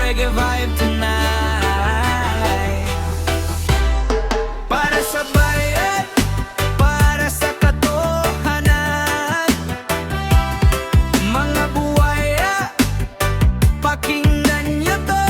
reggae vibe tonight. Para sa bayan, para sa katotohanan, mga buhaya, pakinggan niyo to.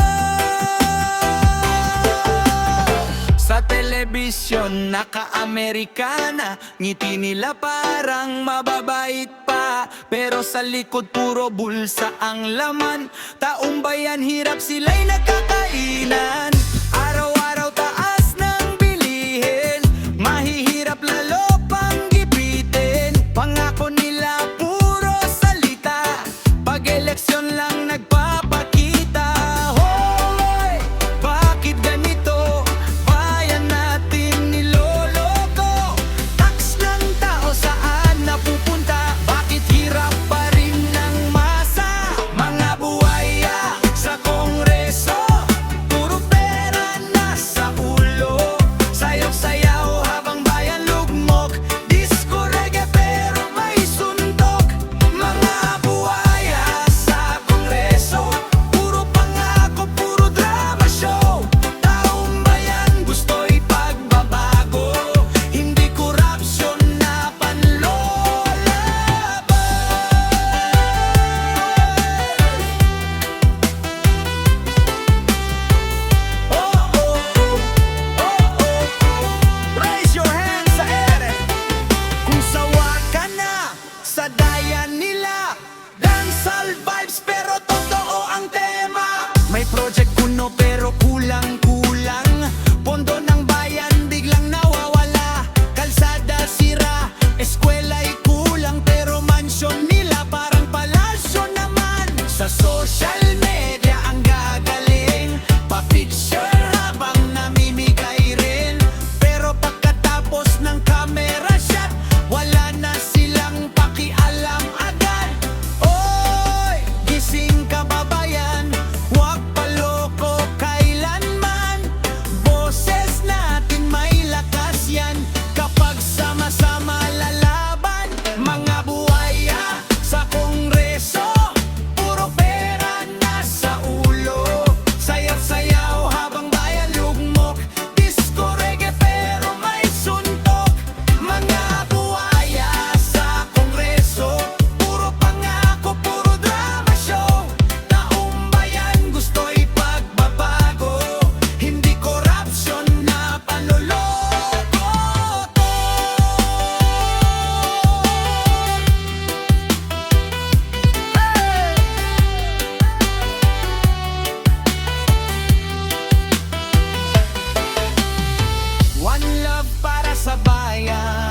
Sa telebisyon, naka-Amerikana, ngiti nila parang mababait pa, pero sa likod puro bulsa ang laman. Taong bayan, hirap sila'y nagkakainan. Araw-araw taas ng bilihin, mahihirap lalo pang gipitin. Pangako nila puro salita, pag eleksyon lang nagpapakita. Hoy, bakit ganito? Bayan natin niloloko. Tax ng tao saan napupunta? Bakit hirap pa rin ng masa? Mga buhaya sa Kongreso, puro pera nasa ulo. Sayaw-sayaw habang bayan lugmok, disco reggae pero may suntok. Mga buhaya sa Kongreso, puro pangako, puro drama show. Taong bayan gusto'y pagbabago, hindi korupsyon na panlolaban. Raise your hands sa ere kung sawa ka na sa daya nila. Dancehall vibes pero totoo ang tema. May project kuno pero kulang-kulang. Pondo ng bayan biglang nawawala. Kalsada sira, eskwela'y kulang, pero mansyon nila parang palasyo naman. Sa social media ang gagaling, pa-picture habang namimigay rin, pero pagkatapos ng camera shot, wala na silang pakialam agad. Oy, gising kababayan, huwag paloko kailanman. Boses natin may lakas yan kapag sama-sama lalaban. Mga buhaya sa Kongreso, puro pera nasa ulo. Sayaw-sayaw habang bayan lugmok, disco reggae pero may suntok. Mga buhaya sa Kongreso, puro pangako, puro drama show. Taong bayan gusto'y pagbabago, hindi korupsyon na panloloko to. One love para sa bayan.